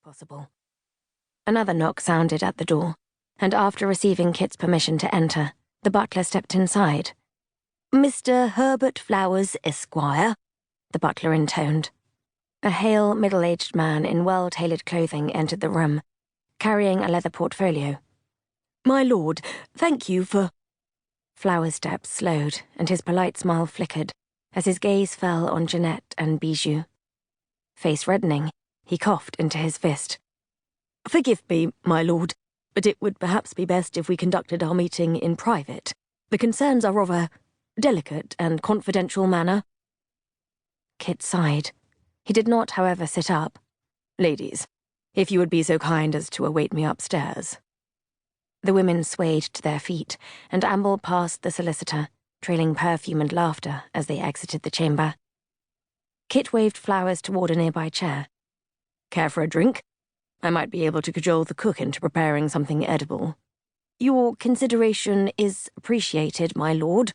possible. Another knock sounded at the door, and after receiving Kit's permission to enter, the butler stepped inside. "Mr. Herbert Flowers, Esquire," the butler intoned. A hale, middle-aged man in well-tailored clothing entered the room, carrying a leather portfolio. "My lord, thank you for—" Flowers' steps slowed, and his polite smile flickered as his gaze fell on Jeanette and Bijou. Face reddening, he coughed into his fist. "Forgive me, my lord, but it would perhaps be best if we conducted our meeting in private. The concerns are of a delicate and confidential manner." Kit sighed. He did not, however, sit up. "Ladies, if you would be so kind as to await me upstairs." The women swayed to their feet and ambled past the solicitor, trailing perfume and laughter as they exited the chamber. Kit waved Flowers toward a nearby chair. "Care for a drink? I might be able to cajole the cook into preparing something edible." "Your consideration is appreciated, my lord,"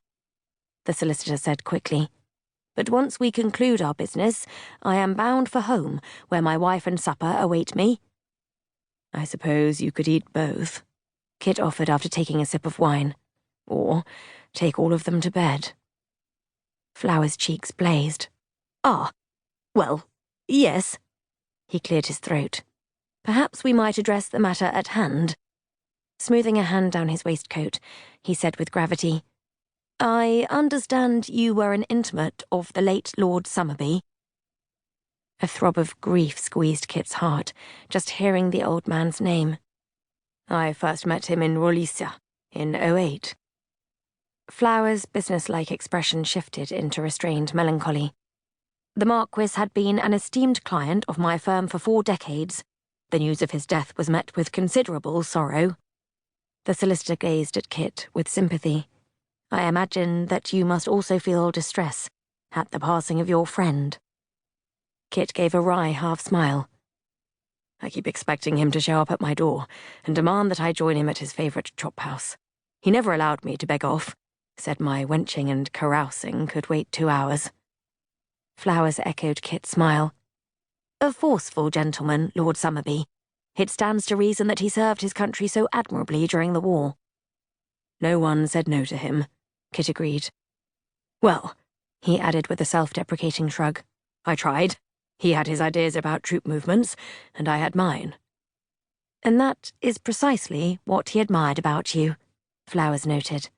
the solicitor said quickly. "But once we conclude our business, I am bound for home, where my wife and supper await me." "I suppose you could eat both," Kit offered after taking a sip of wine. "Or take all of them to bed." Flowers' cheeks blazed. "Ah, well, yes." He cleared his throat. "Perhaps we might address the matter at hand." Smoothing a hand down his waistcoat, he said with gravity, "I understand you were an intimate of the late Lord Somerby." A throb of grief squeezed Kit's heart, just hearing the old man's name. "I first met him in Roliça in '08. Flowers' businesslike expression shifted into restrained melancholy. "The Marquis had been an esteemed client of my firm for 4 decades. The news of his death was met with considerable sorrow." The solicitor gazed at Kit with sympathy. "I imagine that you must also feel distress at the passing of your friend." Kit gave a wry half-smile. "I keep expecting him to show up at my door and demand that I join him at his favourite chop house. He never allowed me to beg off, said my wenching and carousing could wait 2 hours. Flowers echoed Kit's smile. "A forceful gentleman, Lord Somerby. It stands to reason that he served his country so admirably during the war." "No one said no to him," Kit agreed. "Well," he added with a self-deprecating shrug, "I tried. He had his ideas about troop movements, and I had mine." "And that is precisely what he admired about you," Flowers noted.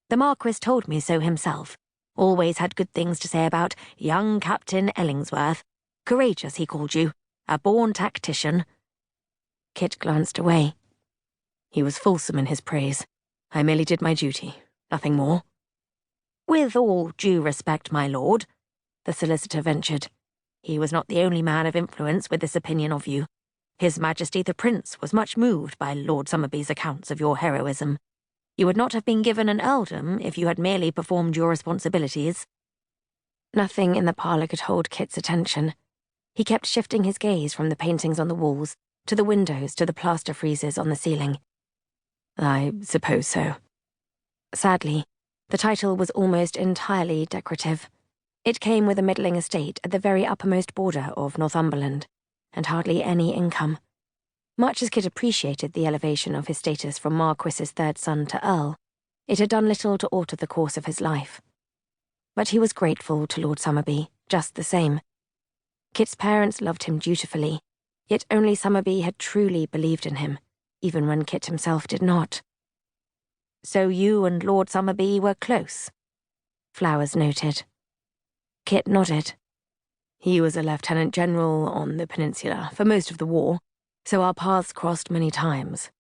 "The Marquis told me so himself. Always had good things to say about young Captain Ellingsworth. Courageous, he called you. A born tactician." Kit glanced away. "He was fulsome in his praise. I merely did my duty, nothing more." "With all due respect, my lord," the solicitor ventured, "he was not the only man of influence with this opinion of you. His Majesty the Prince was much moved by Lord Somerby's accounts of your heroism. You would not have been given an earldom if you had merely performed your responsibilities." Nothing in the parlour could hold Kit's attention. He kept shifting his gaze from the paintings on the walls to the windows to the plaster friezes on the ceiling. "I suppose so." Sadly, the title was almost entirely decorative. It came with a middling estate at the very uppermost border of Northumberland, and hardly any income. Much as Kit appreciated the elevation of his status from Marquis's 3rd son to Earl, it had done little to alter the course of his life. But he was grateful to Lord Somerby, just the same. Kit's parents loved him dutifully, yet only Somerby had truly believed in him, even when Kit himself did not. "So you and Lord Somerby were close?" Flowers noted. Kit nodded. "He was a lieutenant general on the peninsula for most of the war, so our paths crossed many times.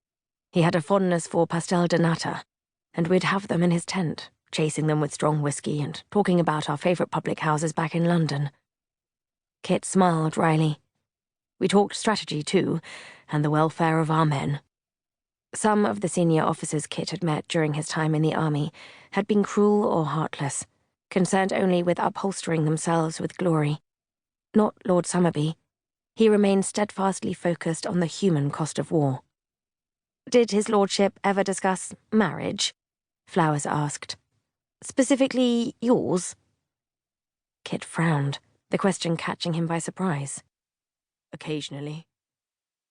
He had a fondness for pastel de nata, and we'd have them in his tent, chasing them with strong whiskey and talking about our favourite public houses back in London." Kit smiled wryly. "We talked strategy, too, and the welfare of our men." Some of the senior officers Kit had met during his time in the army had been cruel or heartless, concerned only with upholstering themselves with glory. Not Lord Somerby. He remained steadfastly focused on the human cost of war. "Did his lordship ever discuss marriage?" Flowers asked. "Specifically yours?" Kit frowned, the question catching him by surprise. "Occasionally."